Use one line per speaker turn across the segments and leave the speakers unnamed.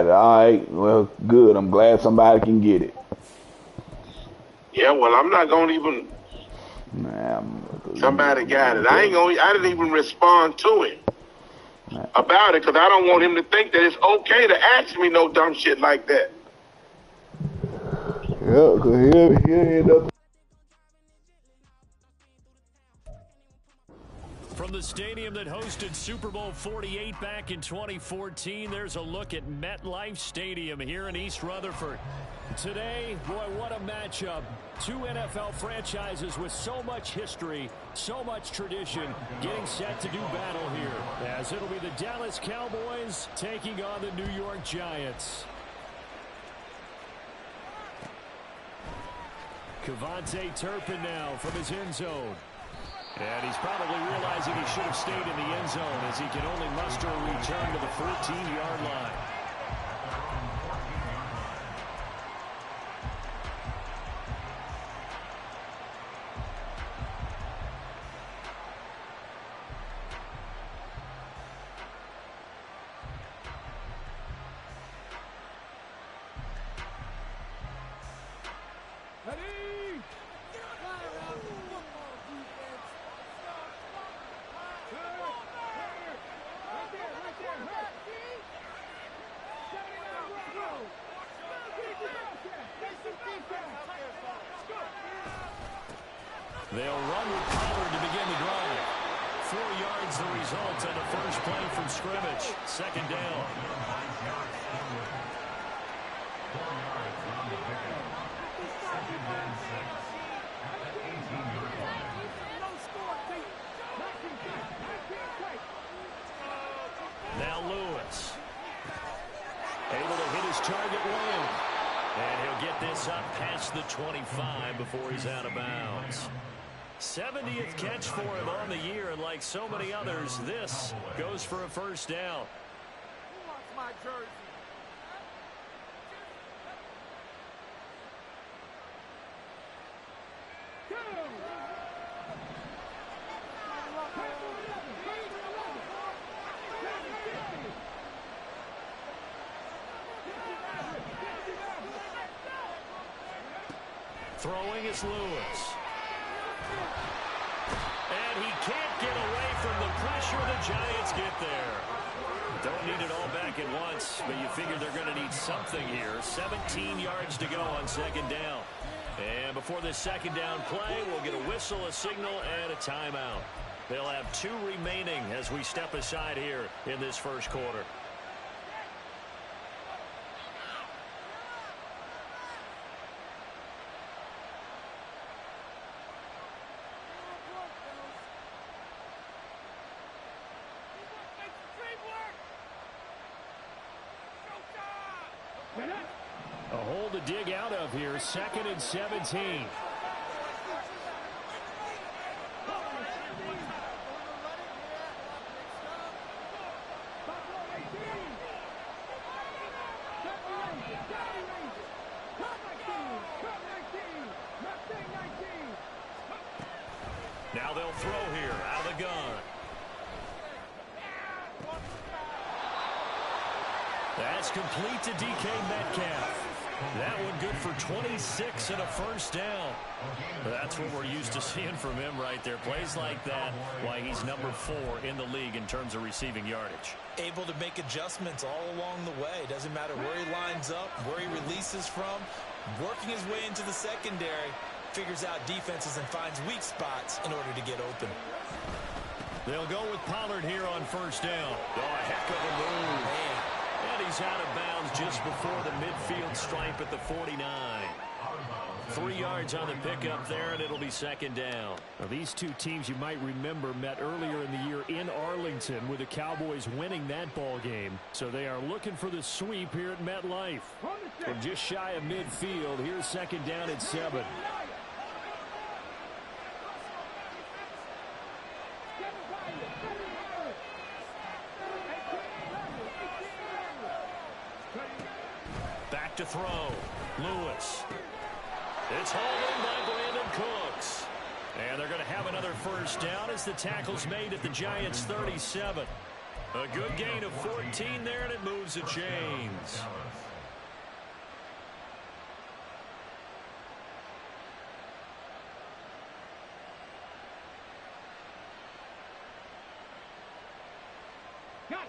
got it. All right, well, good. I'm glad somebody can get it.
Yeah, well, I'm not gonna even. Somebody got it. I didn't even respond to him about it because I don't want him to think that it's okay to ask me no dumb shit like that.
Yeah, because he'll end up.
From the stadium that hosted Super Bowl 48 back in 2014, there's a look at MetLife Stadium here in East Rutherford. Today, boy, what a matchup. Two NFL franchises with so much history, so much tradition, getting set to do battle here, as it'll be the Dallas Cowboys taking on the New York Giants. Cavante Turpin now from his end zone. And he's probably realizing he should have stayed in the end zone as he can only muster a return to the 14-yard line. They'll run with Pollard to begin the drive. 4 yards the result on the first play from scrimmage. Second down. Now Lewis. Able to hit his target long. And he'll get this up past the 25 before he's out of bounds. 70th catch for him on the year, and like so many others, this goes for a first down.
Who wants my jersey?
Throwing is Lewis. And he can't get away from the pressure. The Giants get there. Don't need it all back at once, but you figure they're going to need something here. 17 yards to go on second down. And before this second down play, we'll get a whistle, a signal, and a timeout. They'll have 2 remaining as we step aside here in this first quarter. A hole to dig out of here. 2nd and 17. Now they'll throw here out of the gun. That's complete to DK Metcalf. That one good for 26 and a first down. That's what we're used to seeing from him right there. Plays like that, why he's number 4 in the league in terms of receiving yardage.
Able to make adjustments all along the way. Doesn't matter where he lines up, where he releases from. Working his way into the secondary, figures out defenses and finds weak spots in order to get open.
They'll go with Pollard here on first down. Oh, a heck of a move.
Man.
And he's out of bounds just before the midfield stripe at the 49. 3 yards on the pickup there, and it'll be second down. Now, these two teams you might remember met earlier in the year in Arlington with the Cowboys winning that ball game. So they are looking for the sweep here at MetLife. From just shy of midfield, here's second down at 7. Back to throw. Lewis. It's hauled in by Brandon Cooks. And they're going to have another first down as the tackle's made at the Giants' 37. A good gain of 14 there, and it moves the chains.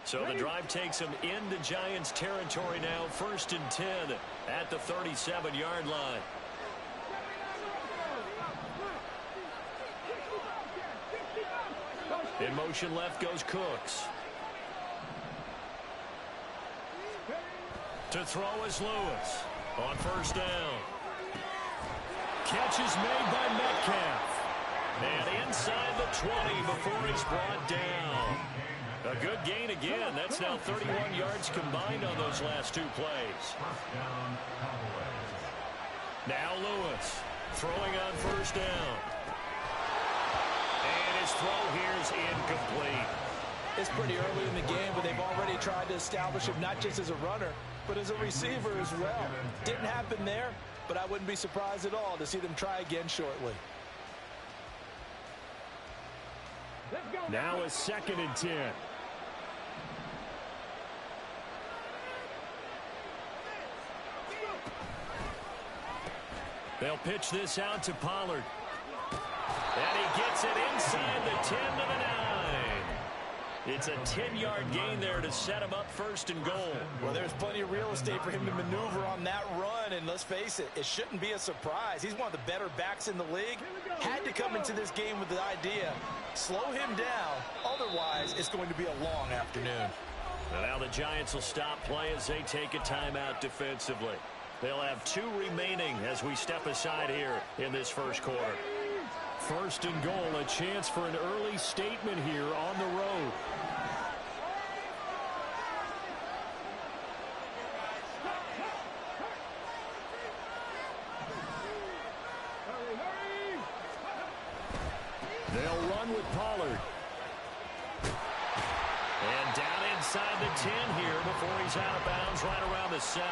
So the drive takes them into Giants territory now. 1st and 10 at the 37-yard line. In motion left goes Cooks. To throw is Lewis. On 1st down. Catch is made by Metcalf. And inside the 20 before he's brought down. A good gain again. That's now 31 yards combined on those last 2 plays. Now Lewis throwing on 1st down. And his throw here is incomplete.
It's pretty early in the game, but they've already tried to establish him not just as a runner, but as a receiver as well. Didn't happen there, but I wouldn't be surprised at all to see them try again shortly.
Now a 2nd and 10. They'll pitch this out to Pollard. And he gets it inside the 10 to the 9. It's a 10-yard gain there to set him up 1st and goal.
Well, there's plenty of real estate for him to maneuver on that run, and let's face it, it shouldn't be a surprise. He's one of the better backs in the league. Had to come into this game with the idea, slow him down, otherwise it's going to be a long afternoon.
And now the Giants will stop play as they take a timeout defensively. They'll have 2 remaining as we step aside here in this 1st quarter. 1st and goal, a chance for an early statement here on the road. They'll run with Pollard. And down inside the 10 here before he's out of bounds right around the 7.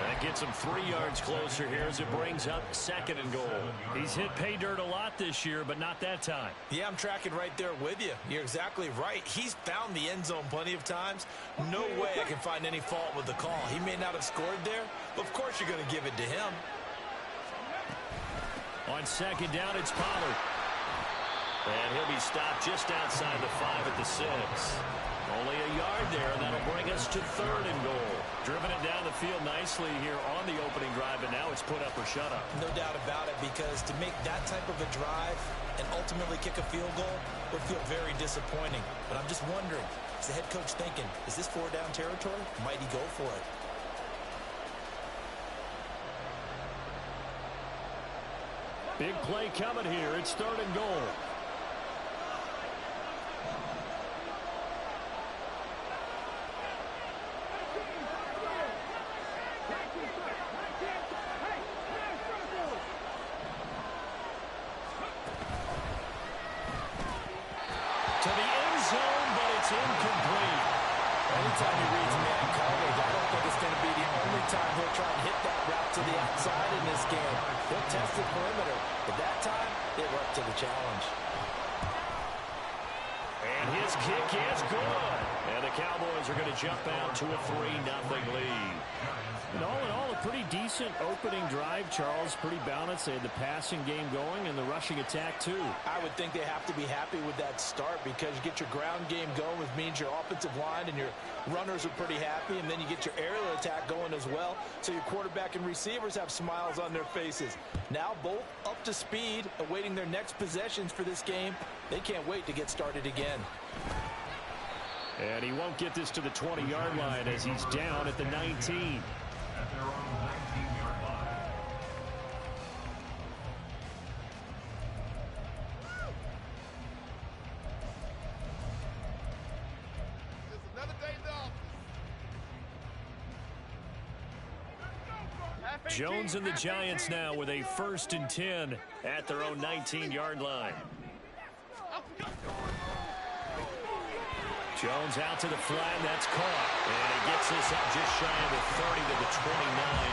That gets him 3 yards closer here as it brings up 2nd and goal. He's hit pay dirt a lot this year, but not that time.
Yeah, I'm tracking right there with you. You're exactly right. He's found the end zone plenty of times. No way I can find any fault with the call. He may not have scored there, but of course you're going to give it to him.
On 2nd down, it's Pollard. And he'll be stopped just outside the 5 at the 6. Only a yard there, and that'll bring us to 3rd and goal. Driven it down the field nicely here on the opening drive, and now it's put up or shut up.
No doubt about it, because to make that type of a drive and ultimately kick a field goal would feel very disappointing. But I'm just wondering, is the head coach thinking, is this 4-down territory? Might he go for it?
Big play coming here. It's 3rd and goal. To the end zone, but it's incomplete.
Anytime he reads man coverage, I don't think it's going to be the only time he'll try and hit that route to the outside in this game. He'll test the perimeter, but that time, it worked to the challenge.
And his kick is good. And the Cowboys are going to jump out to a 3-0 lead. And all in all, a pretty decent opening drive, Charles. Pretty balanced. They had the passing game going and the rushing attack, too.
I would think they have to be happy with that start because you get your ground game going, which means your offensive line and your runners are pretty happy, and then you get your aerial attack going as well. So your quarterback and receivers have smiles on their faces. Now both up to speed, awaiting their next possessions for this game. They can't wait to get started again.
And he won't get this to the 20-yard line as he's down at the 19.
At their own 19-yard line.
It's another day in the office.
Jones and the Giants now with a 1st and 10 at their own 19-yard line. Jones out to the flat, that's caught. And he gets this up just shy of the 30 to the 29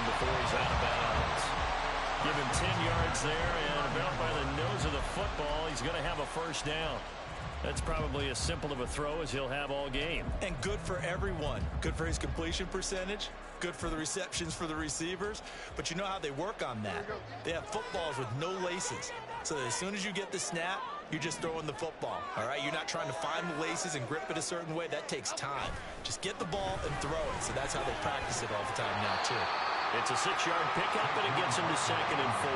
before he's out of bounds. Give him 10 yards there, and about by the nose of the football, he's going to have a 1st down. That's probably as simple of a throw as he'll have all game.
And good for everyone. Good for his completion percentage. Good for the receptions for the receivers. But you know how they work on that. They have footballs with no laces. So as soon as you get the snap, you're just throwing the football. All right? You're not trying to find the laces and grip it a certain way. That takes time. Just get the ball and throw it. So that's how they practice it all the time now, too.
It's a 6-yard pickup, and it gets them to 2nd and 4.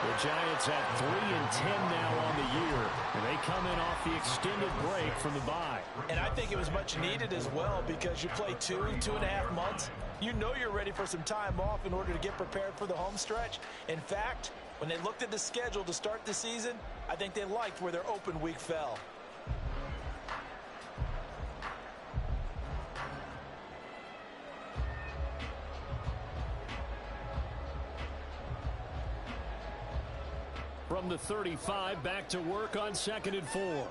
The Giants at 3-10 now on the year, and they come in off the extended break from the bye.
And I think it was much needed as well because you play 2.5 months. You know you're ready for some time off in order to get prepared for the home stretch. In fact, when they looked at the schedule to start the season, I think they liked where their open week fell.
From the 35, back to work on 2nd and 4.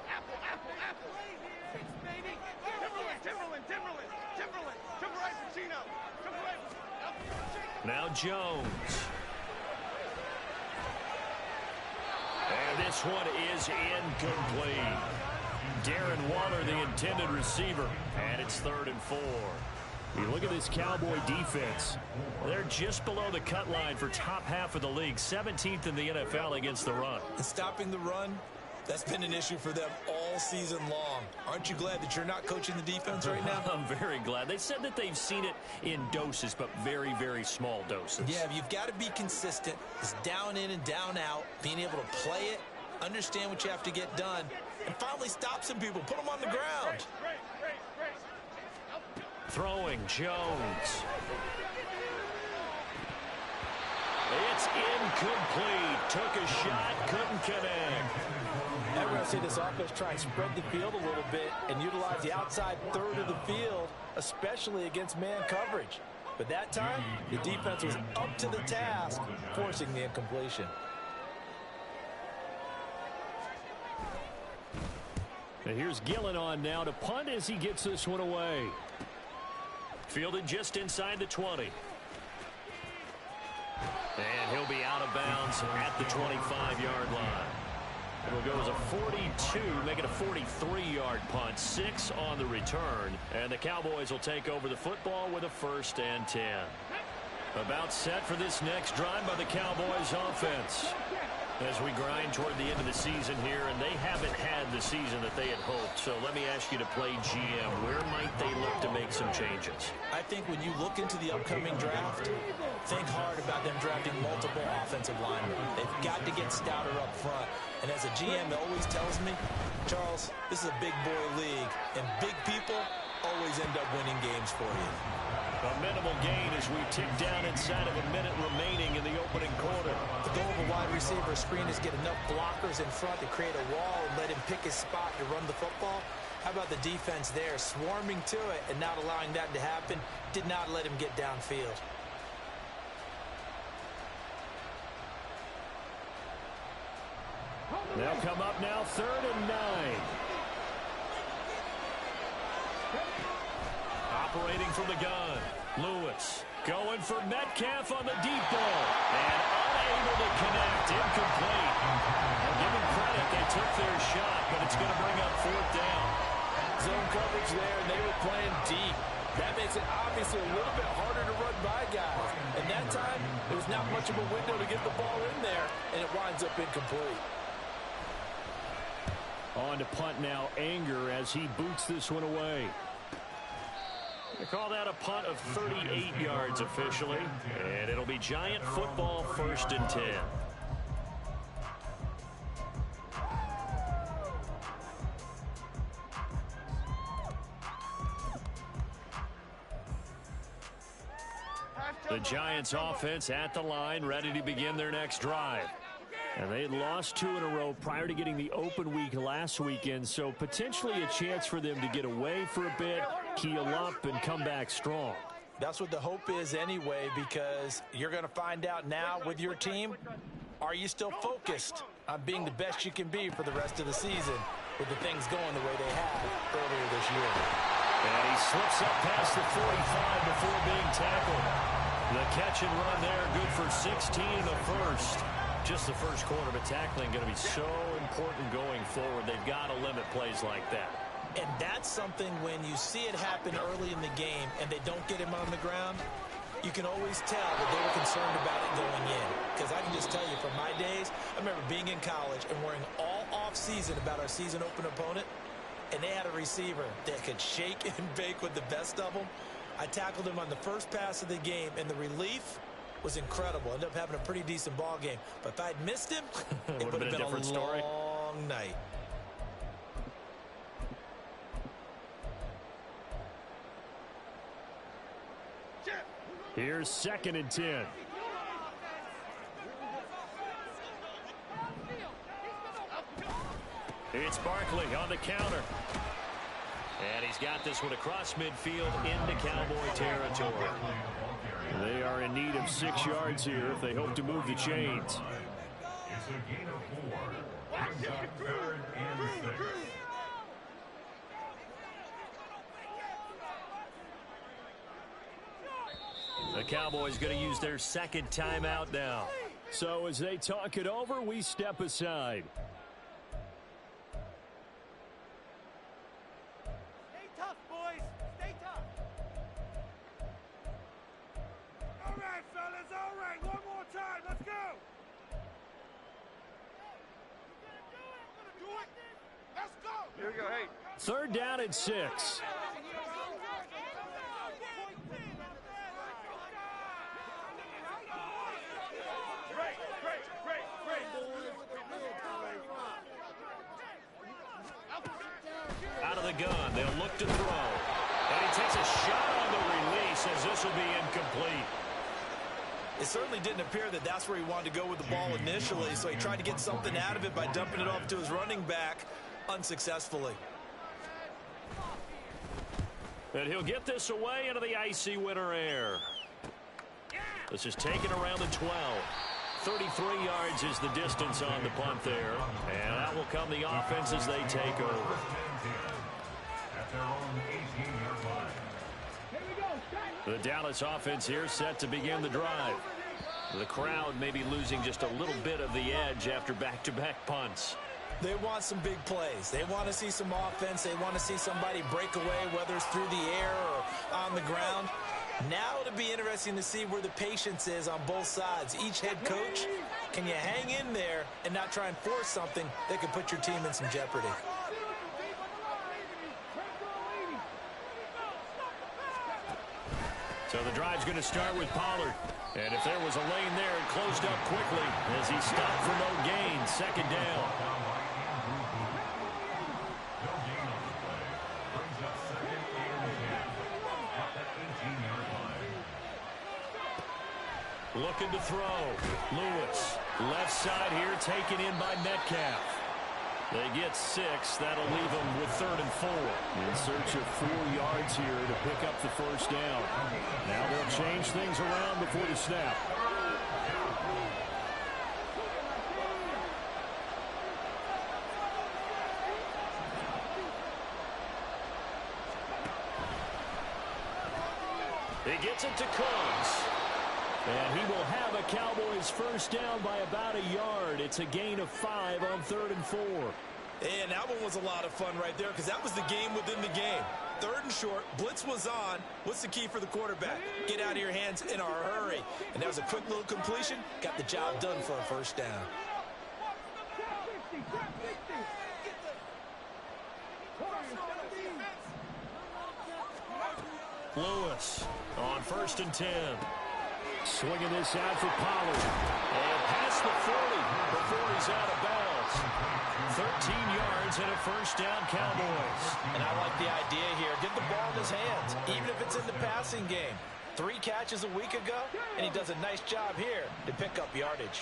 Now Jones. And this one is incomplete. Darren Waller, the intended receiver. And it's 3rd and 4. You look at this Cowboy defense. They're just below the cut line for top half of the league. 17th in the NFL against the run.
And stopping the run, that's been an issue for them all season long. Aren't you glad that you're not coaching the defense right now?
I'm very glad. They said that they've seen it in doses, but very, very small doses.
Yeah, you've got to be consistent. It's down in and down out. Being able to play it, understand what you have to get done, and finally stop some people. Put them on the ground.
Throwing Jones. It's incomplete. Took a shot, couldn't connect.
Now we're going to see this offense try and spread the field a little bit and utilize the outside third of the field, especially against man coverage. But that time, the defense was up to the task, forcing the incompletion.
And here's Gillen on now to punt as he gets this one away. Fielded just inside the 20. And he'll be out of bounds at the 25-yard line. It'll go as a 42, make it a 43-yard punt. 6 on the return. And the Cowboys will take over the football with a 1st and 10. About set for this next drive by the Cowboys offense. As we grind toward the end of the season here, and they haven't had the season that they had hoped. So let me ask you to play GM. Where might they look to make some changes?
I think when you look into the upcoming draft, think hard about them drafting multiple offensive linemen. They've got to get stouter up front. And as a GM, it always tells me, Charles, this is a big boy league, and big people always end up winning games for you.
A minimal gain as we tick down inside of a minute remaining in the opening quarter.
The goal of a wide receiver screen is get enough blockers in front to create a wall and let him pick his spot to run the football. How about the defense there, swarming to it and not allowing that to happen? Did not let him get downfield.
They'll come up now, 3rd and 9. Operating from the gun. Lewis going for Metcalf on the deep ball. And unable to connect. Incomplete. I'll give them credit. They took their shot, but it's going to bring up 4th down.
Zone coverage there, and they were playing deep. That makes it obviously a little bit harder to run by guys. And that time, there was not much of a window to get the ball in there, and it winds up incomplete.
On to punt now, Anger, as he boots this one away. They call that a punt of 38 yards officially. And it'll be Giant football, 1st and 10. The Giants offense at the line, ready to begin their next drive. And they had lost 2 in a row prior to getting the open week last weekend, so potentially a chance for them to get away for a bit, keel up, and come back strong.
That's what the hope is anyway, because you're going to find out now with your team, are you still focused on being the best you can be for the rest of the season with the things going the way they have earlier this year?
And he slips up past the 45 before being tackled. The catch and run there, good for 16 in the 1st. Just the first quarter, but tackling going to be so important going forward. They've got to limit plays like that.
And that's something when you see it happen early in the game and they don't get him on the ground, you can always tell that they were concerned about it going in. Because I can just tell you from my days, I remember being in college and worrying all off-season about our season open opponent, and they had a receiver that could shake and bake with the best of them. I tackled him on the first pass of the game, and the relief was incredible. Ended up having a pretty decent ball game. But if I'd missed him, it would have been a
different story.
Long night.
Here's 2nd and 10. It's Barkley on the counter. And he's got this one across midfield into Cowboy territory. They are in need of 6 yards here if they hope to move the chains.
It's a gain of 4. Brings up 3rd and 6.
The Cowboys going to use their 2nd timeout now. So as they talk it over, we step aside.
Stay tough, boys. Stay tough. All right, fellas. All right. One more time. Let's go. Do it. Let's go. Here we go. Hey.
3rd down and 6. Out of the gun, they'll look to throw. And he takes a shot on the release as this will be incomplete.
It certainly didn't appear that that's where he wanted to go with the ball initially, so he tried to get something out of it by dumping it off to his running back unsuccessfully.
And he'll get this away into the icy winter air. This is taken around the 12. 33 yards is the distance on the punt there. And out will come the offense as they take over.
At their own 18-yard line.
The Dallas offense here set to begin the drive. The crowd may be losing just a little bit of the edge after back-to-back punts.
They want some big plays. They want to see some offense. They want to see somebody break away, whether it's through the air or on the ground. Now it'll be interesting to see where the patience is on both sides. Each head coach, can you hang in there and not try and force something that could put your team in some jeopardy?
So the drive's going to start with Pollard. And if there was a lane there, it closed up quickly as he stopped for no gain. 2nd down. Looking to throw. Lewis. Left side here taken in by Metcalf. They get 6. That'll leave them with 3rd and 4. In search of 4 yards here to pick up the 1st down. Now they'll change things around before the snap. He gets it to Crumz. And he will have a Cowboys 1st down by about a yard. It's a gain of 5 on 3rd and 4.
And that one was a lot of fun right there because that was the game within the game. 3rd and short, blitz was on. What's the key for the quarterback? Get out of your hands in a hurry. And that was a quick little completion. Got the job done for a 1st down.
Lewis on 1st and 10. Swinging this out for Pollard. And past the 40 before he's out of bounds. 13 yards and a 1st down, Cowboys.
And I like the idea here. Get the ball in his hands, even if it's in the passing game. 3 catches a week ago, and he does a nice job here to pick up yardage.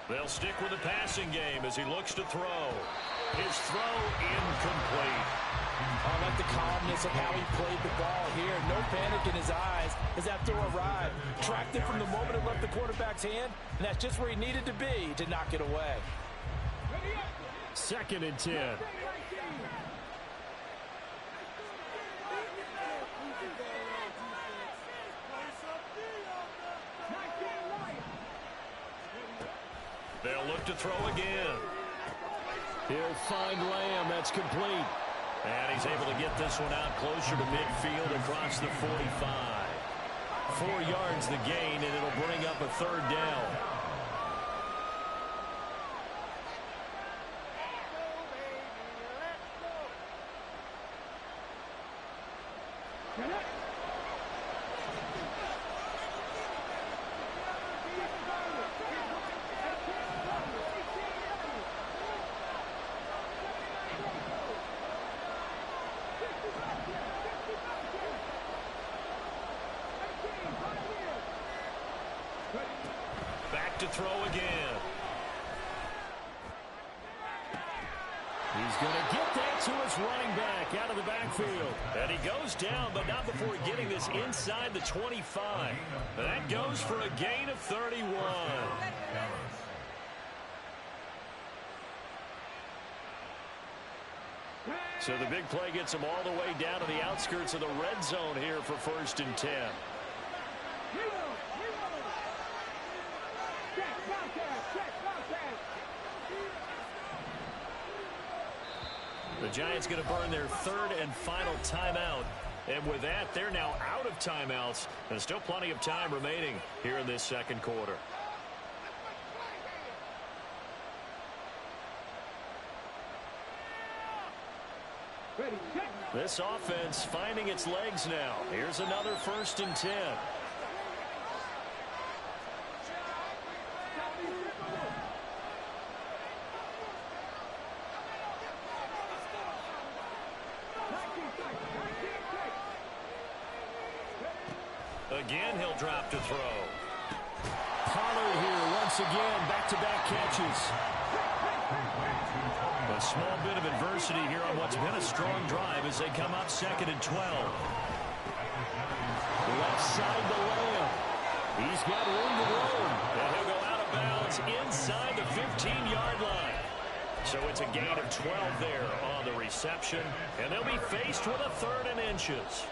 They'll stick with the passing game as he looks to throw. His throw incomplete.
I like the calmness of how he played the ball here. No panic in his eyes as that throw arrived. Tracked it from the moment it left the quarterback's hand, and that's just where he needed to be to knock it away.
2nd and 10. They'll look to throw again. He'll find Lamb. That's complete. And he's able to get this one out closer to midfield across the 45. 4 yards the gain, and it'll bring up a 3rd down. Back to throw again. He's going to get that to his running back out of the backfield. And he goes down, but not before getting this inside the 25. That goes for a gain of 31. So the big play gets him all the way down to the outskirts of the red zone here for 1st and 10. The Giants going to burn their 3rd and final timeout. And with that, they're now out of timeouts. And still plenty of time remaining here in this 2nd quarter. This offense finding its legs now. Here's another 1st and 10. Again, he'll drop to throw. Pollard here once again, back-to-back catches. A small bit of adversity here on what's been a strong drive as they come up 2nd and 12. Left side to Lamb. He's got room to roam. And he'll go out of bounds inside the 15-yard line. So it's a gain of 12 there on the reception. And they'll be faced with a 3rd and inches.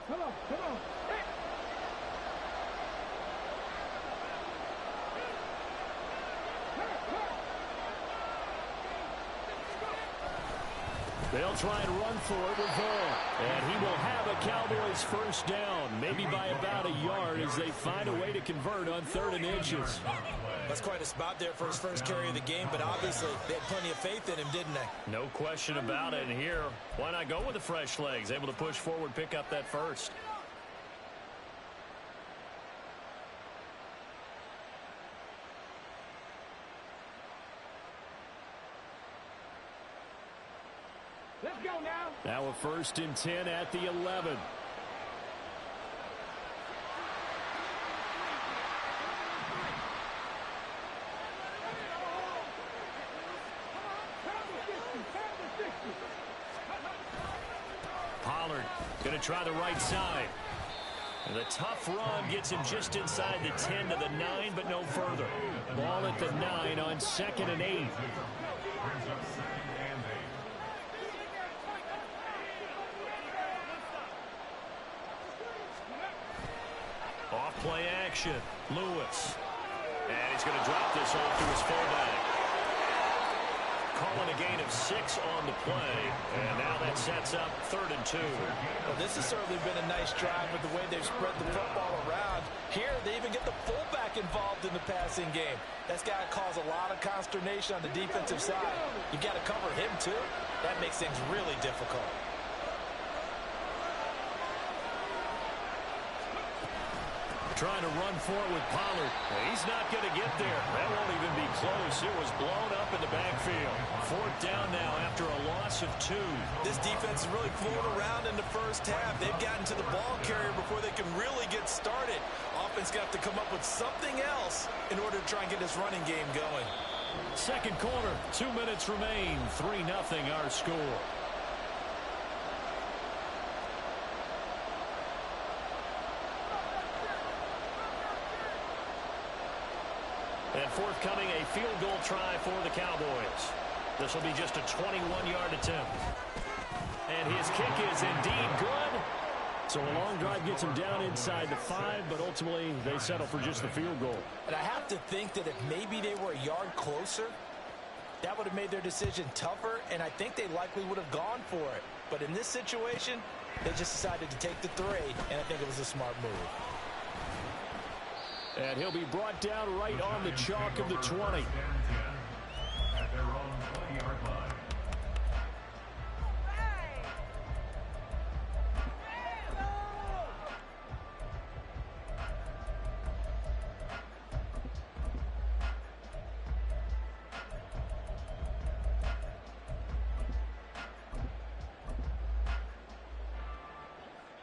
Come on.
They'll try and run for it with Hall. And he will have a Cowboys 1st down, maybe by about a yard as they find a way to convert on 3rd and inches.
That's quite a spot there for his first carry of the game, but obviously they had plenty of faith in him, didn't they?
No question about it. And here, why not go with the fresh legs? Able to push forward, pick up that 1st.
Let's go now.
Now a 1st and 10 at the 11. Pollard going to try the right side. And the tough run gets him just inside the 10 to the 9, but no further. Ball at the 9 on 2nd and 8. Off play action. Lewis. And he's going to drop this off to his fullback. Calling a gain of 6 on the play. And now that sets up 3rd and 2.
Well, this has certainly been a nice drive with the way they've spread the football around. Here, they even get the fullback quarterback involved in the passing game. That's got to cause a lot of consternation on the defensive side. You've got to cover him, too. That makes things really difficult.
Trying to run for it with Pollard. He's not going to get there. That won't even be close. It was blown up in the backfield. 4th down now after a loss of 2.
This defense is really floating around in the first half. They've gotten to the ball carrier before they can really get started. Offense got to come up with something else in order to try and get this running game going.
Second quarter, 2 minutes remain. 3-0 our score. And forthcoming, a field goal try for the Cowboys. This will be just a 21-yard attempt. And his kick is indeed good. So a long drive gets him down inside the 5, but ultimately they settle for just the field goal.
And I have to think that if maybe they were a yard closer, that would have made their decision tougher, and I think they likely would have gone for it. But in this situation, they just decided to take the 3, and I think it was a smart move.
And he'll be brought down right on the chalk of the 20.
At their own 20-yard line.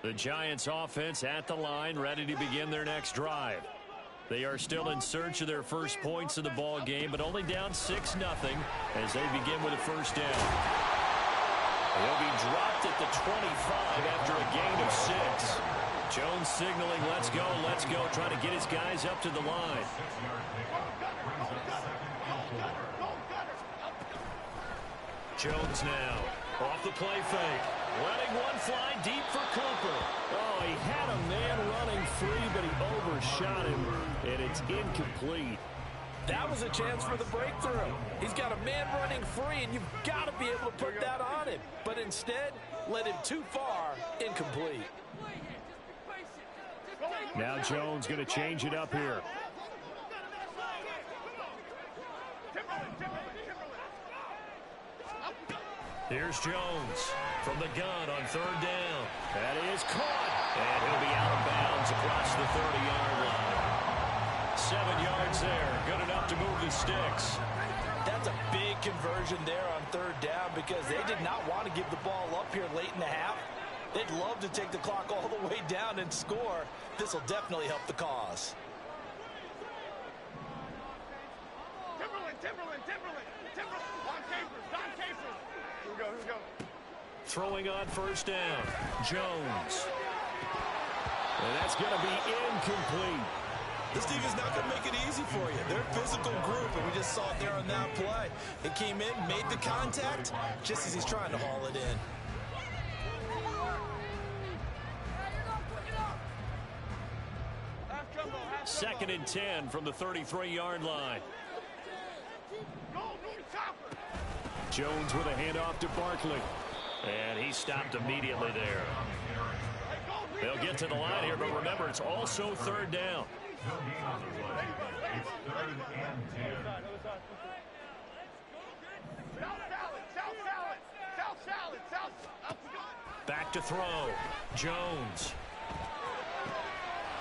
The Giants offense at the line, ready to begin their next drive. They are still in search of their first points of the ball game, but only down 6-0 as they begin with a first down. He'll be dropped at the 25 after a gain of 6. Jones signaling, let's go, trying to get his guys up to the line. Jones now off the play fake. Letting one fly deep for Cooper. Oh, he had a man running free, but he overshot him, and it's incomplete.
That was a chance for the breakthrough. He's got a man running free, and you've got to be able to put that on him. But instead, led him too far, incomplete.
Now Jones going to change it up here. Here's Jones from the gun on 3rd down. That is caught. And he'll be out of bounds across the 30-yard line. 7 yards there. Good enough to move the sticks.
That's a big conversion there on 3rd down because they did not want to give the ball up here late in the half. They'd love to take the clock all the way down and score. This will definitely help the cause.
Timberland. Don Capers. Here we go.
Throwing on 1st down. Jones. And that's going to be incomplete.
This defense is not going to make it easy for you. They're a physical group, and we just saw it there on that play. It came in, made the contact, just as he's trying to haul it in.
Second and 10 from the 33-yard line. Jones with a handoff to Barkley. And he stopped immediately there. They'll get to the line here, but remember, it's also 3rd down.
It's 3rd and 10.
Back to throw. Jones.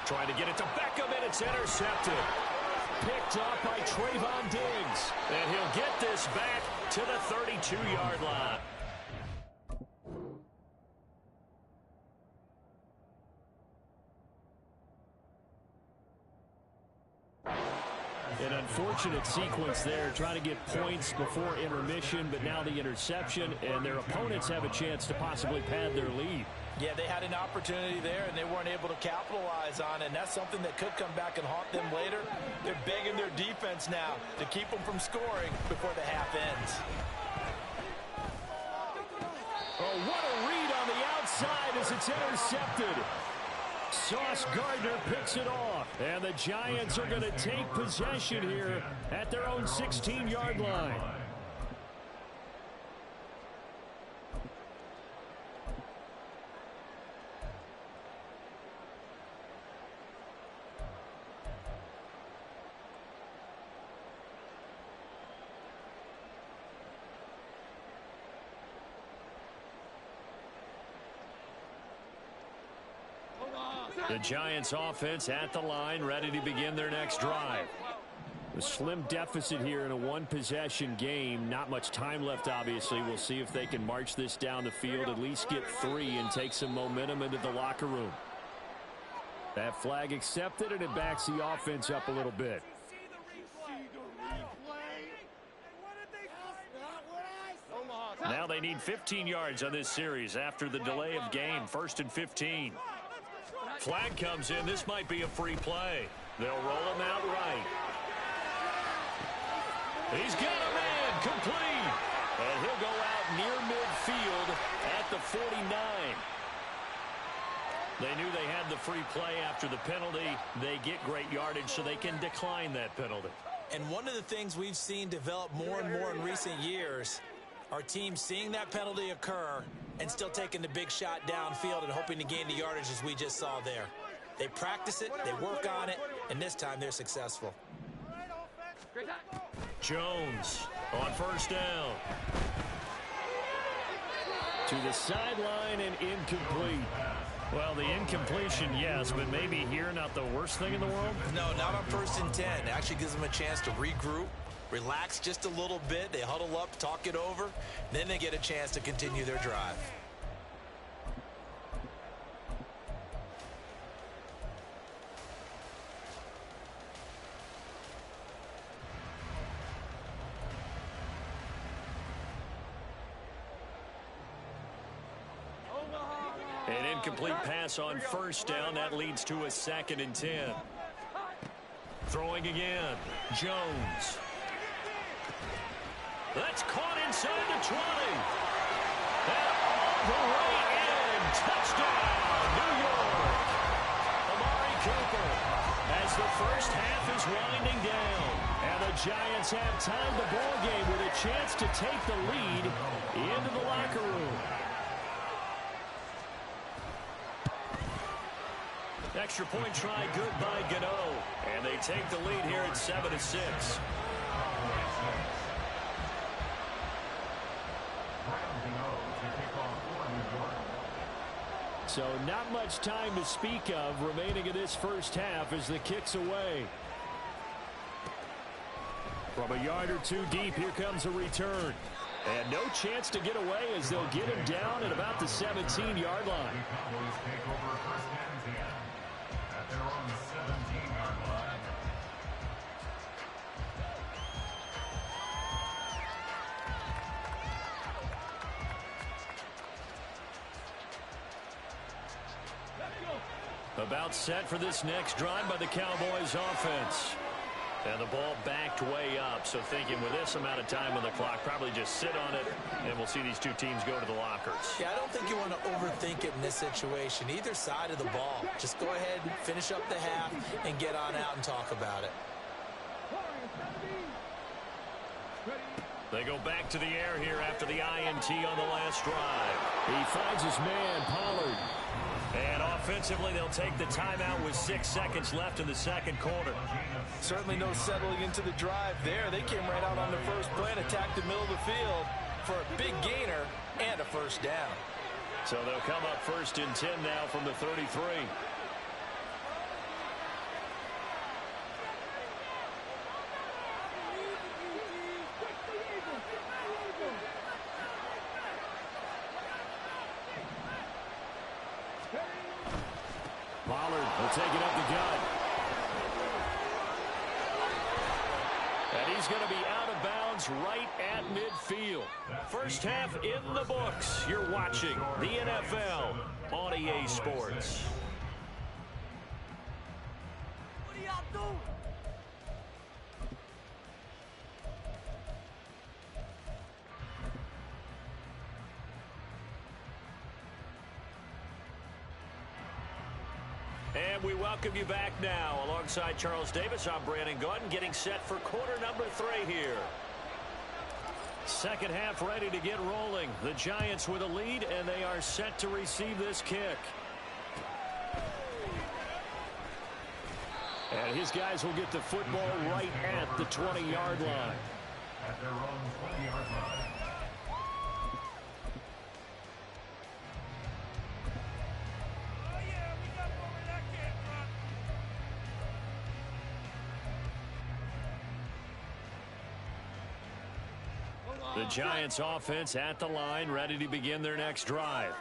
Trying to get it to Beckham, and it's intercepted. Picked up by Trayvon Diggs. And he'll get this back to the 32-yard line. An unfortunate sequence there, trying to get points before intermission, but now the interception, and their opponents have a chance to possibly pad their lead.
Yeah, they had an opportunity there, and they weren't able to capitalize on it, and that's something that could come back and haunt them later. They're begging their defense now to keep them from scoring before the half ends.
Oh, what a read on the outside as it's intercepted. Sauce Gardner picks it off, and the Giants are going to take possession here at their own 16-yard line. The Giants offense at the line, ready to begin their next drive. A slim deficit here in a one-possession game. Not much time left, obviously. We'll see if they can march this down the field, at least get 3 and take some momentum into the locker room. That flag accepted, and it backs the offense up a little bit. Now they need 15 yards on this series after the delay of game. 1st and 15. Flag comes in. This might be a free play. They'll roll him out right. He's got a man complete. And he'll go out near midfield at the 49. They knew they had the free play after the penalty. They get great yardage, so they can decline that penalty.
And one of the things we've seen develop more and more in recent years, our team seeing that penalty occur and still taking the big shot downfield and hoping to gain the yardage as we just saw there. They practice it, they work on it, and this time they're successful.
Jones on 1st down. To the sideline and incomplete. Well, the incompletion, yes, but maybe here not the worst thing in the world?
No, not on 1st and 10. It actually gives them a chance to regroup, relax just a little bit. They huddle up, talk it over. Then they get a chance to continue their drive.
An incomplete pass on 1st down. That leads to a 2nd and 10. Throwing again. Jones. That's caught inside the 20. And all the way in. Touchdown, New York. Amari Cooper as the first half is winding down. And the Giants have tied the ball game with a chance to take the lead into the locker room. Extra point try good by Gano. And they take the lead here at 7-6. So not much time to speak of remaining in this first half as the kick's away. From a yard or 2 deep, here comes a return. And no chance to get away as they'll get him down at about the 17-yard line.
The Cowboys take over 1st and 10 at their own 17-yard line.
About set for this next drive by the Cowboys offense. And the ball backed way up, so thinking with this amount of time on the clock, probably just sit on it, and we'll see these two teams go to the lockers.
Yeah, I don't think you want to overthink it in this situation. Either side of the ball. Just go ahead and finish up the half and get on out and talk about it.
They go back to the air here after the INT on the last drive. He finds his man, Pollard. And offensively, they'll take the timeout with 6 seconds left in the second quarter.
Certainly no settling into the drive there. They came right out on the first play and attacked the middle of the field for a big gainer and a first down.
So they'll come up 1st and 10 now from the 33. Pollard will take it up the gut. And he's going to be out of bounds right at midfield. First half in the books. You're watching the NFL on EA Sports.
What are y'all doing?
And we welcome you back now. Alongside Charles Davis, I'm Brandon Gordon, getting set for quarter number 3 here. Second half ready to get rolling. The Giants with a lead, and they are set to receive this kick. And his guys will get the football right at the 20-yard line.
At their own 20-yard line.
Oh yeah, we got one with that kid.
The Giants offense at the line, ready to begin their next drive.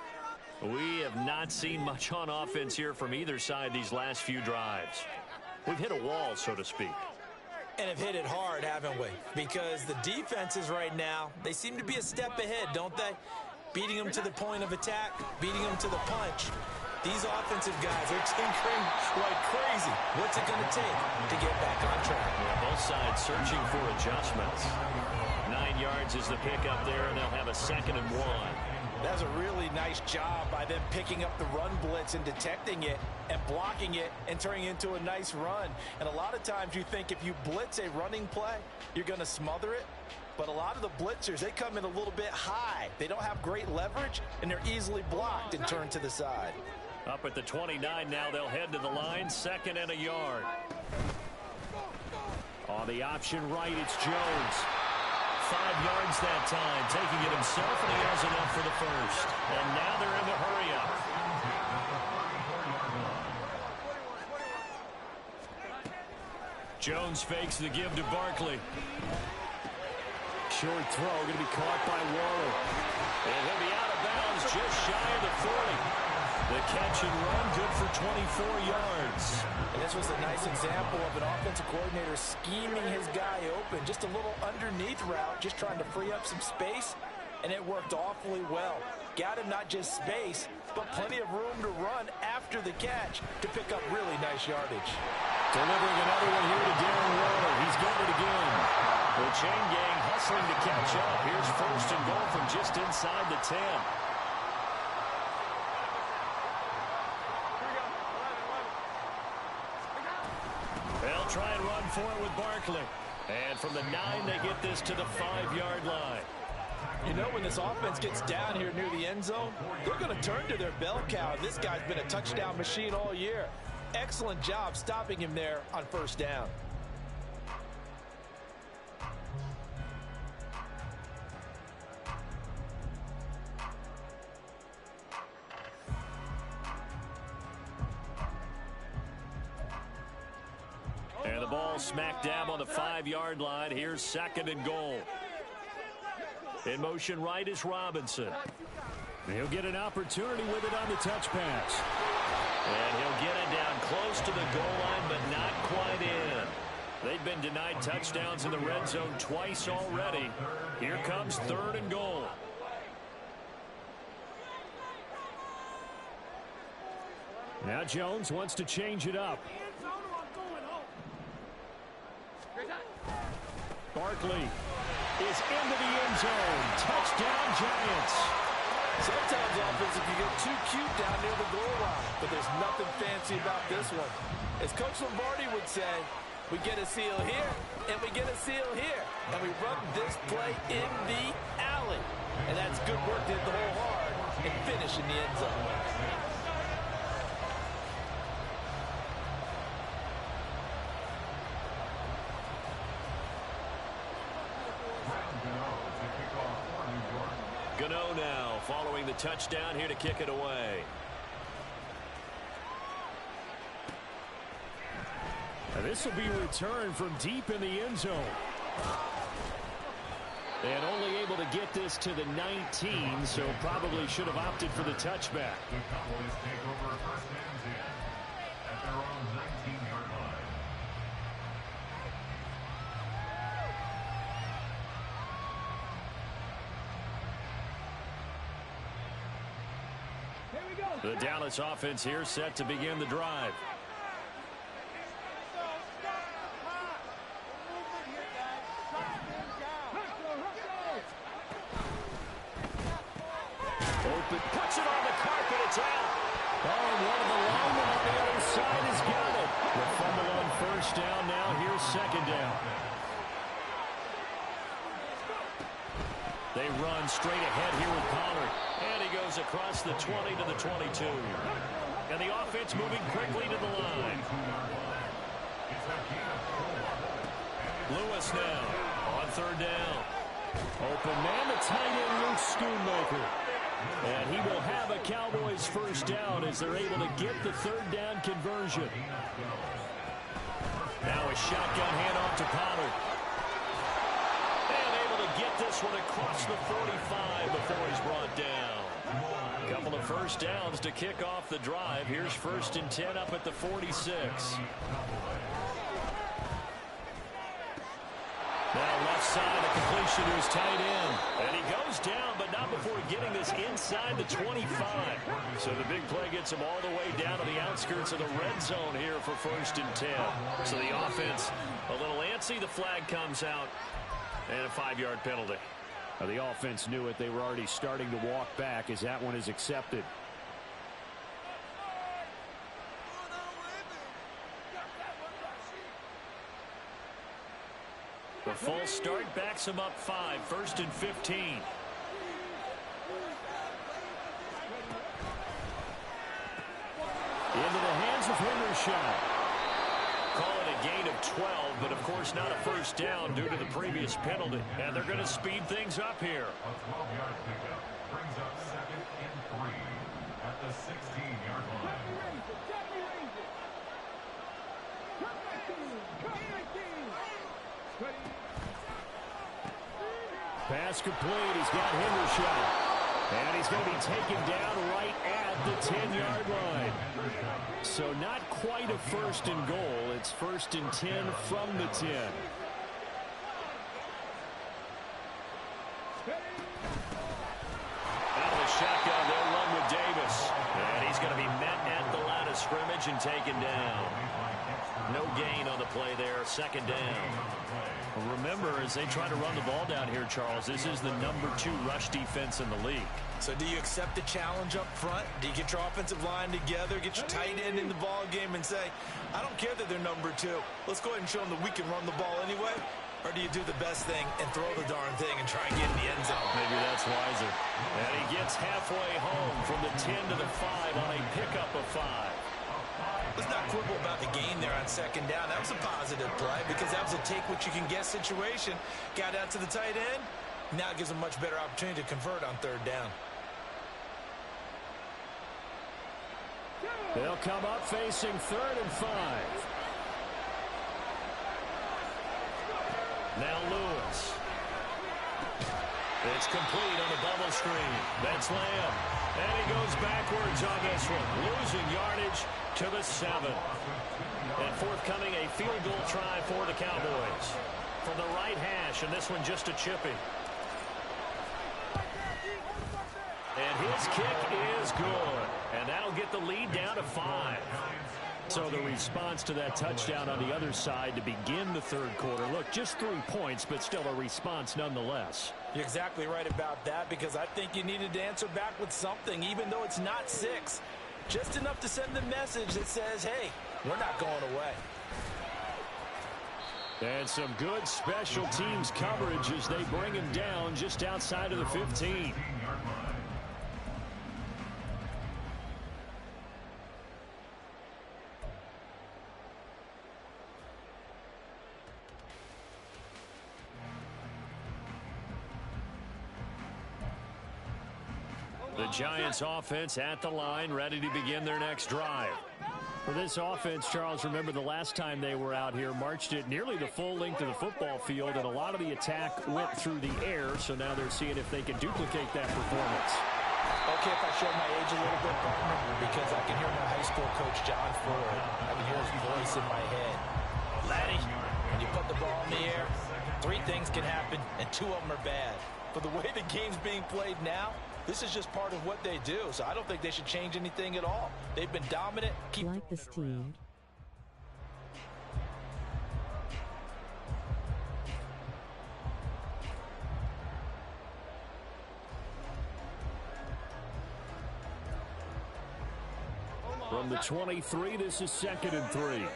We have not seen much on offense here from either side these last few drives. We've hit a wall, so to speak.
And have hit it hard, haven't we? Because the defenses right now, they seem to be a step ahead, don't they? Beating them to the point of attack, beating them to the punch. These offensive guys are tinkering like crazy. What's it going to take to get back on track?
Yeah, both sides searching for adjustments. 9 yards is the pickup there, and they'll have a 2nd and 1.
That's a really nice job by them picking up the run blitz and detecting it and blocking it and turning it into a nice run. And a lot of times you think if you blitz a running play, you're going to smother it. But a lot of the blitzers, they come in a little bit high. They don't have great leverage, and they're easily blocked and turned to the side.
Up at the 29 now, they'll head to the line, 2nd and a yard. On the option right, it's Jones. 5 yards that time, taking it himself, and he has enough for the first. And now they're in the hurry-up. Jones fakes the give to Barkley. Short throw, going to be caught by Waller. And he'll be out of bounds, just shy of the 40. The catch and run, good for 24 yards.
And this was a nice example of an offensive coordinator scheming his guy open. Just a little underneath route, just trying to free up some space, and it worked awfully well. Got him not just space, but plenty of room to run after the catch to pick up really nice yardage.
Delivering another one here to Darren Waller. He's got it again. The chain gang hustling to catch up. Here's 1st and goal from just inside the 10. They'll try and run for it with Barkley. And from the 9, they get this to the 5-yard line.
You know, when this offense gets down here near the end zone, they're going to turn to their bell cow. This guy's been a touchdown machine all year. Excellent job stopping him there on 1st down.
And the ball smack dab on the 5-yard line. Here's 2nd and goal. In motion right is Robinson. He'll get an opportunity with it on the touch pass. And he'll get it down close to the goal line, but not quite in. They've been denied touchdowns in the red zone twice already. Here comes 3rd and goal. Now Jones wants to change it up. Barkley is into the end zone. Touchdown, Giants.
Sometimes offensive can get too cute down near the goal line, but there's nothing fancy about this one. As Coach Lombardi would say, we get a seal here, and we get a seal here, and we run this play in the alley. And that's good work to hit the hole hard and finish in the end zone.
Gano now following the touchdown here to kick it away. And this will be returned from deep in the end zone. And only able to get this to the 19, so probably should have opted for the touchback.
The Cowboys take over 1st and 10 at their own 19-yard line.
The Dallas offense here set to begin the drive. Open, puts it on the carpet, it's out. Oh, and one of the linemen on the other side has got it. The fumble on 1st down, now here's 2nd down. They run straight ahead here with Pollard. And he goes across the 20 to the 22. And the offense moving quickly to the line. Lewis now on 3rd down. Open man, the tight end, Luke Schoonmaker. And he will have a Cowboys 1st down as they're able to get the 3rd down conversion. Now a shotgun handoff to Pollard. And able to get this one across the 45 before he's brought down. A couple of first downs to kick off the drive. Here's 1st and 10 up at the 46. Now left side, a completion to his tight end. And he goes down, but not before getting this inside the 25. So the big play gets him all the way down to the outskirts of the red zone here for 1st and 10. So the offense a little antsy. The flag comes out and a 5-yard penalty. Now the offense knew it. They were already starting to walk back as that one is accepted. The false start backs him up 5. 1st and 15. Into the hands of Hendershot. Call it a gain of 12, but of course not a first down due to the previous penalty. And they're going to speed things up here.
A 12-yard pickup brings up 2nd and 3 at the 16-yard line.
Pass complete. He's got Hendershot. And he's going to be taken down right at the 10-yard line. So not quite a 1st and goal. It's 1st and 10 from the 10. Out of the shotgun, they'll run with Davis. And he's going to be met at the line of scrimmage and taken down. No gain on the play there. 2nd down. Remember, as they try to run the ball down here, Charles, this is the #2 rush defense in the league.
So do you accept the challenge up front? Do you get your offensive line together, get your tight end in the ball game and say, I don't care that they're #2. Let's go ahead and show them that we can run the ball anyway? Or do you do the best thing and throw the darn thing and try and get in the end zone?
Maybe that's wiser. And he gets halfway home from the 10 to the 5 on a pickup of 5.
Let's not quibble about the gain there on 2nd down. That was a positive play because that was a take-what-you-can-get situation. Got out to the tight end. Now it gives a much better opportunity to convert on 3rd down.
They'll come up facing 3rd and 5. Now Lewis. It's complete on the bubble screen. That's Lamb. And he goes backwards on this one. Losing yardage to the 7. And forthcoming a field goal try for the Cowboys. From the right hash, and this one just a chippy. And his kick is good. And that'll get the lead down to 5. So the response to that touchdown on the other side to begin the 3rd quarter. Look, just 3 points, but still a response nonetheless.
You're exactly right about that because I think you needed to answer back with something, even though it's not 6. Just enough to send the message that says, hey, we're not going away.
And some good special teams coverage as they bring him down just outside of the 15. The Giants offense at the line, ready to begin their next drive. For this offense, Charles, remember the last time they were out here, marched it nearly the full length of the football field, and a lot of the attack went through the air, so now they're seeing if they can duplicate that performance.
Okay, if I show my age a little bit, partner, because I can hear my high school coach, John Ford. I can hear his voice in my head. Laddie, when you put the ball in the air, 3 things can happen, and 2 of them are bad. For the way the game's being played now, this is just part of what they do, so I don't think they should change anything at all. They've been dominant. Keep
like this team.
From the 23, this is 2nd and 3.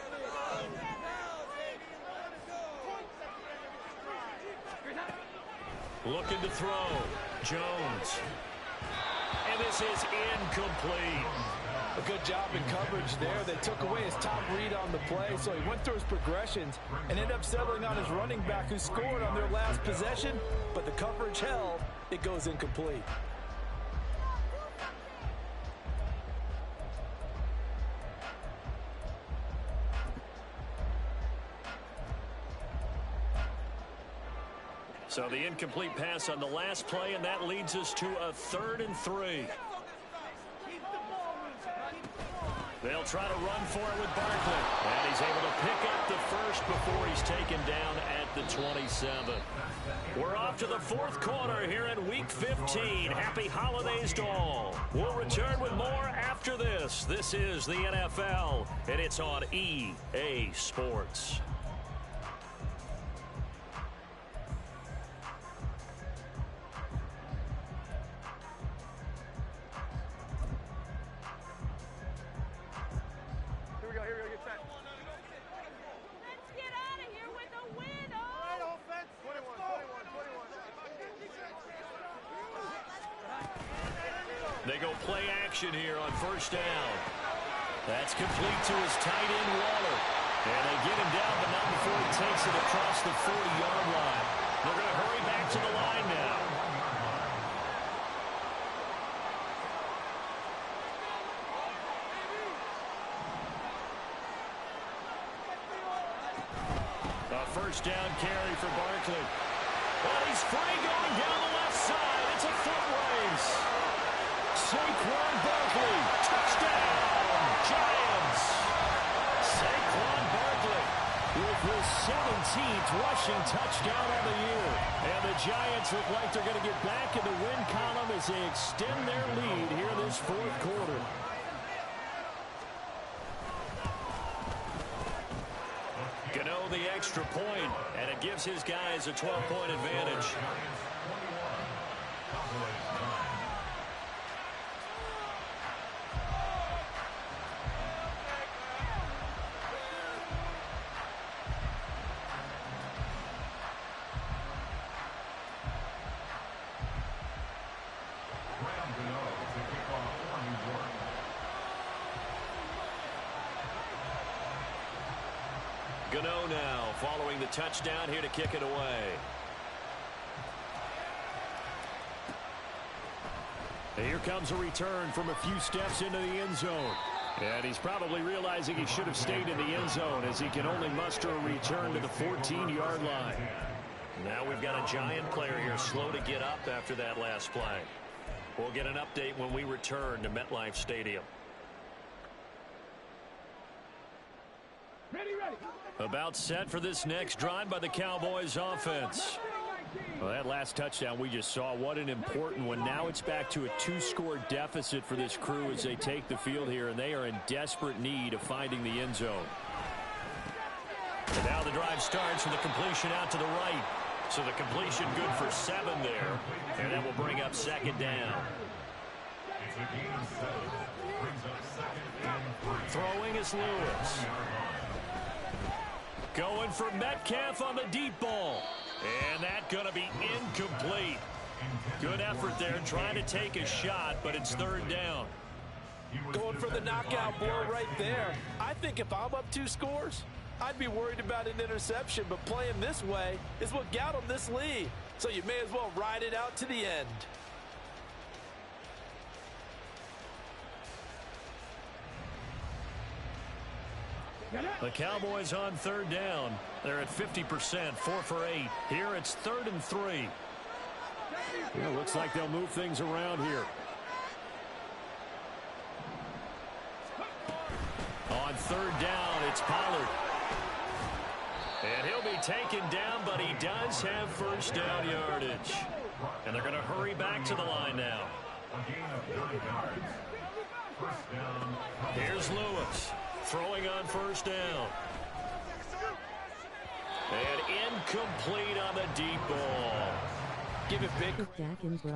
Looking to throw. Jones. And this is incomplete.
A good job in coverage there. They took away his top read on the play, so he went through his progressions and ended up settling on his running back who scored on their last possession, but the coverage held. It goes incomplete.
So the incomplete pass on the last play, and that leads us to a 3rd and 3. They'll try to run for it with Barkley. And he's able to pick up the first before he's taken down at the 27. We're off to the 4th quarter here in Week 15. Happy holidays to all. We'll return with more after this. This is the NFL, and it's on EA Sports. They go play action here on 1st down. That's complete to his tight end, Waller. And they get him down, but not before he takes it across the 40-yard line. They're going to hurry back to the line now. A 1st down carry for Barkley. But he's free going down the left side. It's a foot race. Saquon Barkley, touchdown, Giants. Saquon Barkley with his 17th rushing touchdown on the year. And the Giants look like they're going to get back in the win column as they extend their lead here this 4th quarter. Gano the extra point, and it gives his guys a 12-point advantage. Gano now following the touchdown here to kick it away. Here comes a return from a few steps into the end zone. And he's probably realizing he should have stayed in the end zone as he can only muster a return to the 14-yard line. Now we've got a Giant player here slow to get up after that last play. We'll get an update when we return to MetLife Stadium. About set for this next drive by the Cowboys offense. Well, that last touchdown we just saw, what an important one. Now it's back to a 2-score deficit for this crew as they take the field here, and they are in desperate need of finding the end zone. And now the drive starts with a completion out to the right. So the completion good for 7 there, and that will bring up 2nd down. Throwing is Lewis. Going for Metcalf on the deep ball. And that's going to be incomplete. Good effort there, trying to take a shot, but it's 3rd down.
Going for the knockout blow right there. I think if I'm up 2 scores, I'd be worried about an interception, but playing this way is what got them this lead. So you may as well ride it out to the end.
The Cowboys on 3rd down. They're at 50%, 4 for 8. Here it's 3rd and 3. Yeah, looks like they'll move things around here. On 3rd down, it's Pollard. And he'll be taken down, but he does have 1st down yardage. And they're going to hurry back to the line now. Here's Lewis. Throwing on 1st down. And incomplete on the deep ball.
Give it big.
Jack and Brock.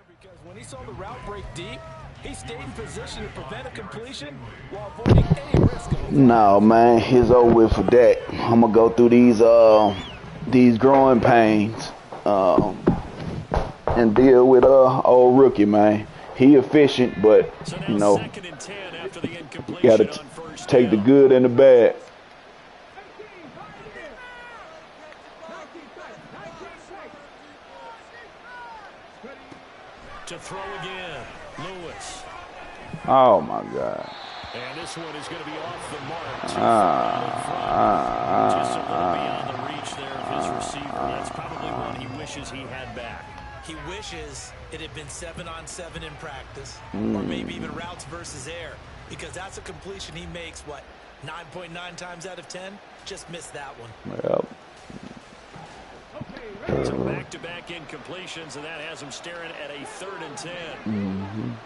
Because when he saw the route break deep, he stayed in position to prevent a completion while avoiding any risk of
No, man, it's over with for Dak. I'm gonna go through these growing pains and deal with old rookie, man. He efficient, but you know, got to take the good and the bad.
To throw again, Lewis.
Oh my God.
And this one is going to be off the mark. Just a little beyond the reach there of his receiver. That's probably one he wishes he had back.
He wishes it had been 7-on-7 in practice, or maybe even routes versus air, because that's a completion he makes, what, 9.9 times out of 10? Just missed that one.
Yep.
So back-to-back incompletions, and that has him staring at a 3rd and 10.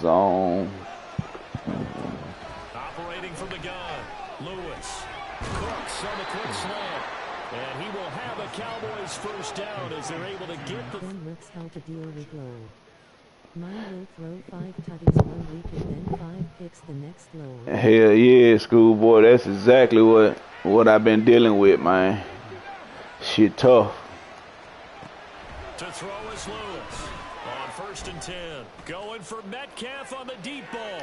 Zone.
Operating from the gun, Lewis. Cooks on the quick slant. And he will have a Cowboys first down as they're able to get the...
Then looks how to deal with low. Mine will throw 5 tutties 1 week and then 5 picks the next low.
Hell yeah, schoolboy. That's exactly what I've been dealing with, man. Shit tough.
To throw is Lewis. On 1st and 10. Going for Metcalf on the deep ball.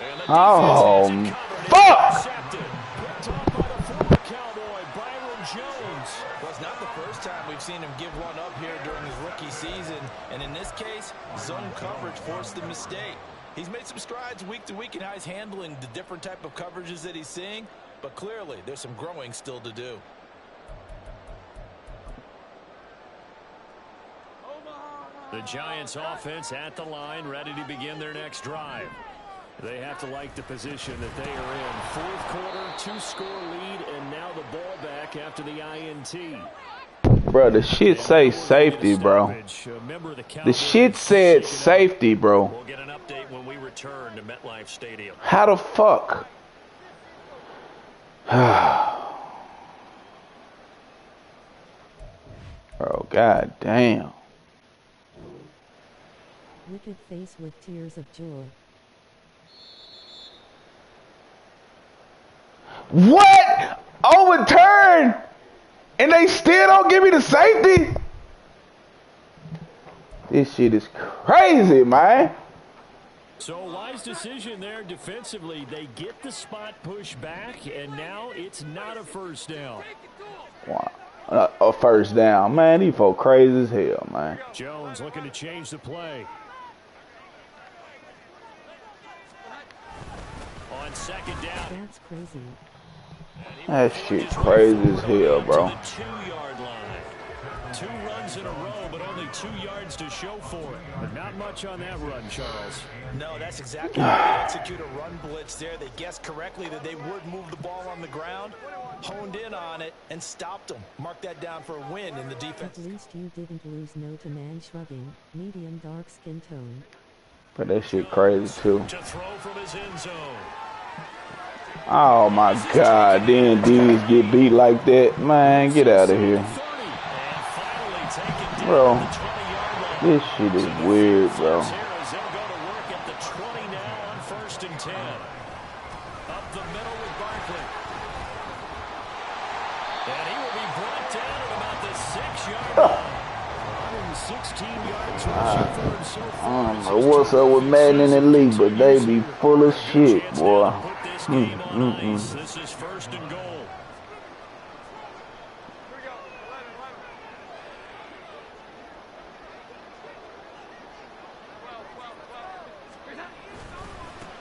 And the defense
fuck!
Picked off by the former Cowboy, Byron Jones.
Well, it's not the first time we've seen him give one up here during his rookie season. And in this case, zone coverage forced the mistake. He's made some strides week to week in how he's handling the different type of coverages that he's seeing. But clearly, there's some growing still to do.
The Giants offense at the line, ready to begin their next drive. They have to like the position that they are in. 4th quarter, 2-score lead, and now the ball back after the INT.
Bro, the shit say safety, bro. The shit said safety, bro.
We'll get an update when we return to MetLife Stadium.
How the fuck? Bro, god damn.
Wicked face with tears of joy.
What? Overturn? And they still don't give me the safety? This shit is crazy, man.
So wise decision there defensively. They get the spot pushed back, and now it's not a first down.
Wow. A first down. Man, these folks crazy as hell, man.
Jones looking to change the play. On 2nd down.
That's crazy.
That shit crazy as hell, bro.
The 2-yard line. 2 runs in a row, but only 2 yards to show for it. But not much on that run, Charles.
No, that's exactly how they execute a run blitz there. They guessed correctly that they would move the ball on the ground, honed in on it, and stopped them. Mark that down for a win in the defense.
At least you didn't lose no to man shrugging, medium dark skin tone.
But that shit crazy too.
To throw from his end zone.
Oh my god, then D's get beat like that. Man, get out of here. Bro, this shit is weird, bro. I don't know what's up with Madden in the league, but they be full of shit, boy.
This is 1st and goal.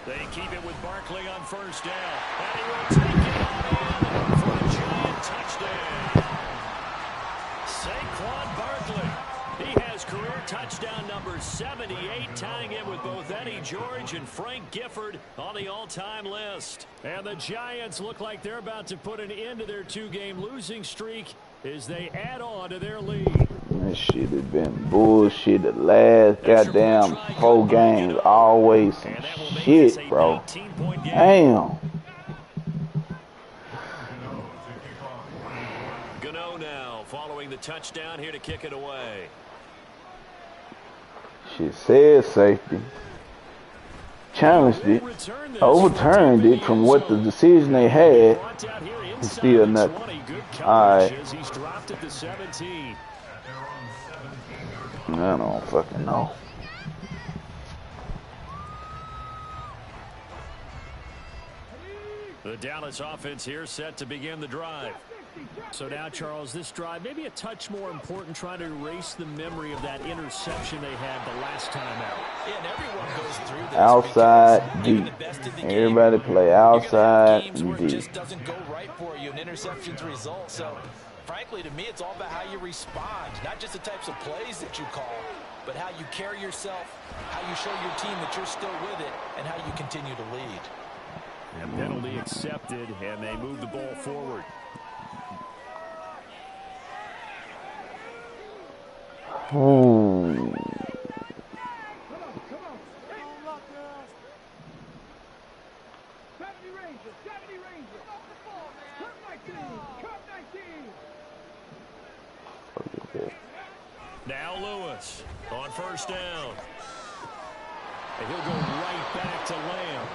They keep it with Barkley on 1st down. And he will take it on in for a giant touchdown. Saquon Barkley. He has career touchdown number 78, tying it with both Eddie George and Frank Gifford on the all-time list. And the Giants look like they're about to put an end to their 2-game losing streak as they add on to their lead.
This shit has been bullshit. The last goddamn 4 games, always some shit, bro. Damn.
Gano now following the touchdown here to kick it away.
Shit says safety. Challenged it. Overturned it from what the decision they had. It's still nothing. Alright. I don't fucking know.
The Dallas offense here set to begin the drive. So now, Charles, this drive maybe a touch more important, trying to erase the memory of that interception they had the last time out.
Yeah, and everyone goes through this.
Outside, deep. Everybody play outside,
games where it
deep.
just doesn't go right for you, and interceptions result. So
frankly, to me, it's all about how you respond, not just the types of plays that you call, but how you carry yourself, how you show your team that you're still with it, and how you continue to lead.
And penalty accepted, and they move the ball forward.
Oh.
Now Lewis on first down. And he'll go right back to Lamb.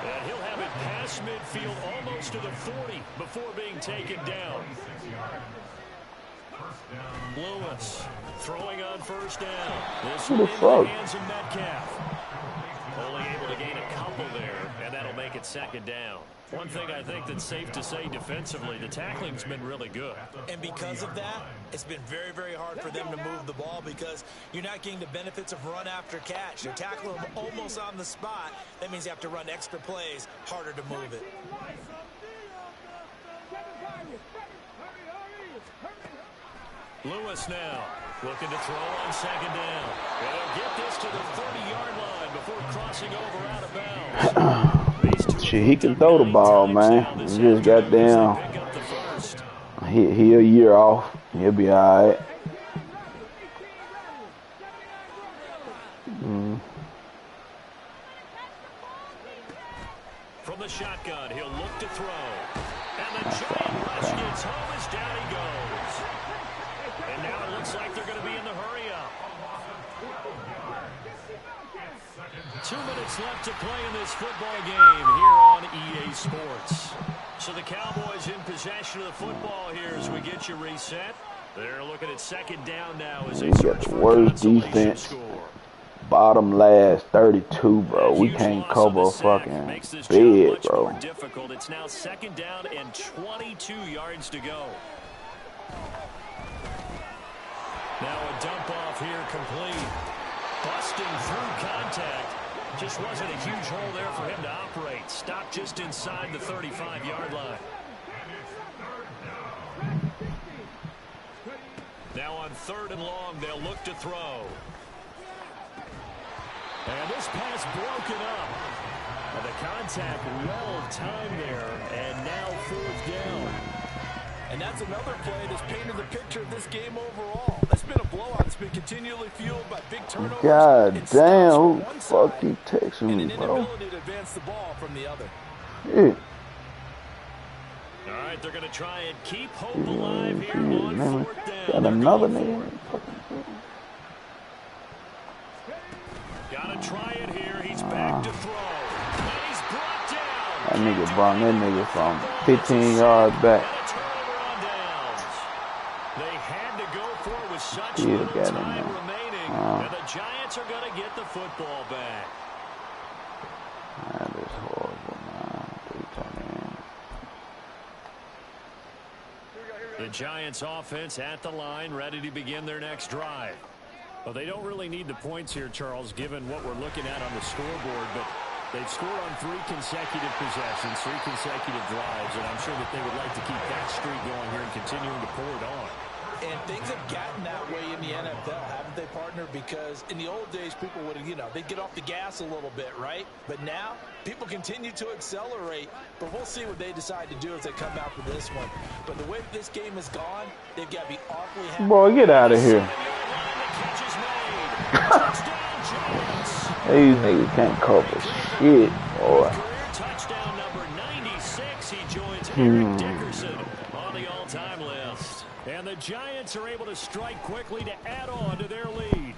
And he'll have it past midfield almost to the 40 before being taken down. Lewis throwing on first down. This one into the hands of Metcalf. Only able to gain a couple there, and that'll make it second down. One thing I think that's safe to say defensively, the tackling's been really good.
And because of that, it's been very, very hard for them to move the ball because you're not getting the benefits of run after catch. You're tackling them almost on the spot. That means you have to run extra plays, harder to move it.
Lewis now looking to throw on second down. They'll get this to the 30-yard line before crossing over out of bounds.
Shit, he can throw the ball, man. He just got down. He a year off. He'll be all right.
From the shotgun, he'll look to throw. And the giant rush gets home as down he goes. And now it looks like they're going to be in the hurry-up. 2 minutes left to play in this football game here on EA Sports. So the Cowboys in possession of the football here as we get you reset. They're looking at second down now as they search for a
worst defense.
score.
Bottom last 32, bro. We can't cover a fucking bed, bro.
Difficult. It's now second down and 22 yards to go. Now a dump off here complete. Busting through contact. Just wasn't a huge hole there for him to operate. Stopped just inside the 35-yard line. Now on third and long, they'll look to throw. And this pass broken up. And the contact well timed there. And now fourth down.
And that's another play that's painted the picture of this game overall. It's been a blowout. It's been continually fueled by big turnovers.
God damn, who the fuck you texting me, bro?
Inability to advance the ball from the other.
Yeah.
All right, they're going to try and keep hope alive here on fourth down.
Got another nigga.
Got to try it here. He's back to throw. And he's brought down.
That nigga brought that nigga from 15 yards back.
They had to go for it with such little time remaining. And the Giants are going to get the football back.
That is horrible, man.
The Giants offense at the line, ready to begin their next drive. Well, they don't really need the points here, Charles, given what we're looking at on the scoreboard, but they've scored on 3 consecutive possessions, 3 consecutive drives, and I'm sure that they would like to keep that streak going here and continuing to pour it on.
And things have gotten that way in the NFL, haven't they, partner? Because in the old days, people would, they'd get off the gas a little bit, right? But now, people continue to accelerate. But we'll see what they decide to do as they come out for this one. But the way this game has gone, they've got to be awfully happy.
Boy, get out of here. These niggas can't cover shit, boy.
Touchdown number 96. He joins Eric Dickerson on the all-time list. And the Giants are able to strike quickly to add on to their lead.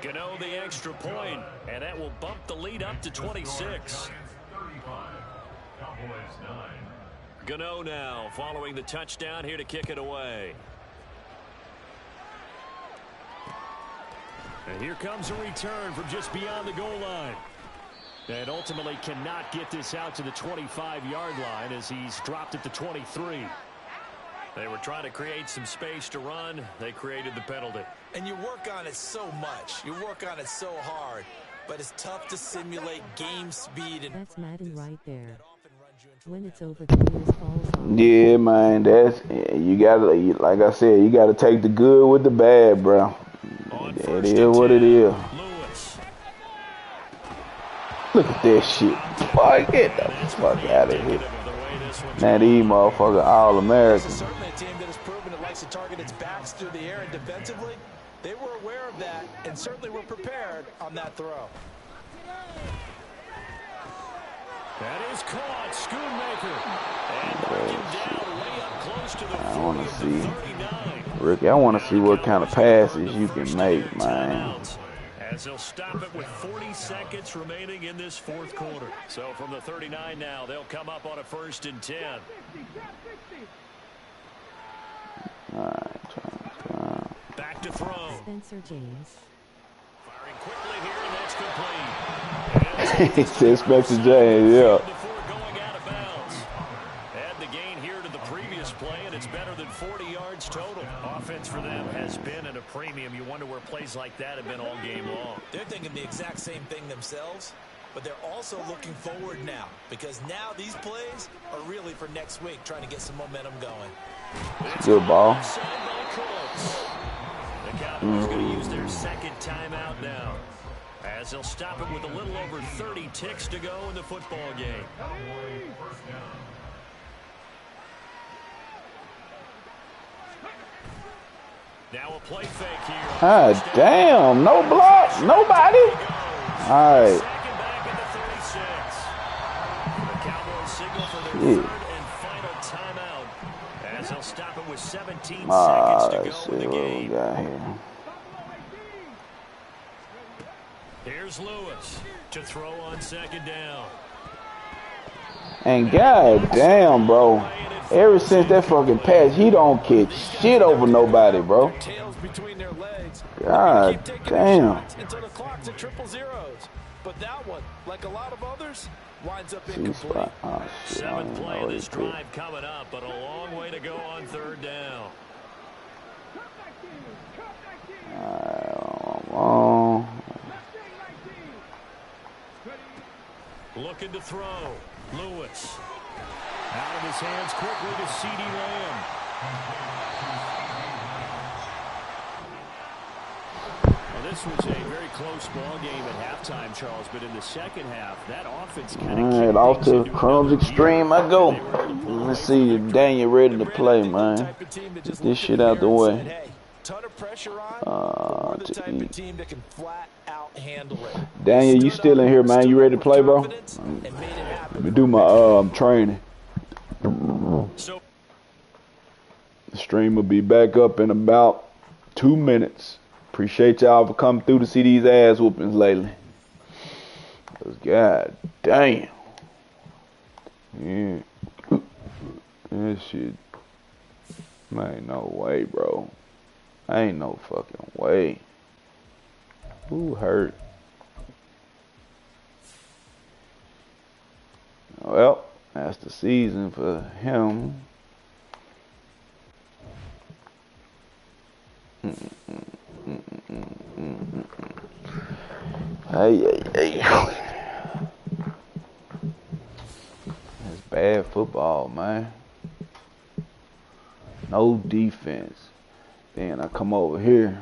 Gano the extra point, and that will bump the lead up to 26. Gano now following the touchdown here to kick it away. And here comes a return from just beyond the goal line. And ultimately cannot get this out to the 25-yard line as he's dropped at the 23. They were trying to create some space to run. They created the penalty.
And you work on it so much. You work on it so hard. But it's tough to simulate game speed. And
that's Madden right there. When it's over, the news falls off.
Yeah, man, you gotta, like I said, you gotta take the good with the bad, bro. It is what it is. Look at that shit. Boy, get the fuck out of here. Now these motherfuckers all American.
Certainly a team that has proven it likes to target its backs through the air and defensively. They were aware of that and certainly were prepared on that throw.
That is caught. Schoonmaker. And knocked him down way up close to the 40
I want to see,
39.
Ricky, I want to see what kind of passes you can make, man.
As they'll stop it with 40 seconds remaining in this fourth quarter. So from the 39 now, they'll come up on a 1st and 10.
All right,
back to throw.
Spencer James.
Firing quickly here, and that's complete.
he said Spencer James, yeah.
Before going out of bounds. Add the gain here to the previous play, and it's better than 40 yards total. Offense for them has been at a premium. You wonder where plays like that have been all game long.
They're thinking the exact same thing themselves, but they're also looking forward now, because now these plays are really for next week, trying to get some momentum going.
Good ball.
The Cowboys going to use their second timeout now, as they'll stop it with a little over 30 ticks to go in the football game. Now a play fake here.
Ah, damn. No block. Nobody. All right.
Second back at the 36. The Cowboys signal for their third and final timeout, as they'll stop it with 17 seconds to
Let's
go
see
in the
what we
game.
got here.
Here's Lewis to throw on second down.
And god damn, bro. Ever since that fucking pass, he don't catch shit over nobody, bro.
Tails between their legs.
God damn.
Until the clock's at 000. But that one, like a lot of others, winds up
C
incomplete.
spot. Oh, shit. I don't
Seventh
even
play
know
of
what
this
he picked.
drive coming up, but a long way to go on third down. Looking to throw. Lewis. Out of his hands quickly to CeeDee Lamb. Well, this was a very close ball game at halftime, Charles, but in the second half, that offense kind of
All right, off to Crumz Extreme I go. Let's see if Daniel ready to play, man. Get this shit out the way.
Ton of pressure on, we're the type of team that can flat out handle it.
Daniel, you still in here, man? You ready to play, bro? Let me do my training.
So
The stream will be back up in about 2 minutes. Appreciate y'all for coming through to see these ass whoopings lately. Cause god damn. Yeah. This shit. Man, no way, bro. Ain't no fucking way. Who hurt? Well, that's the season for him. Hey. That's bad football, man. No defense. Then I come over here.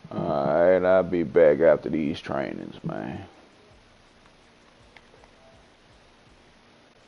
Alright, I'll be back after these trainings, man.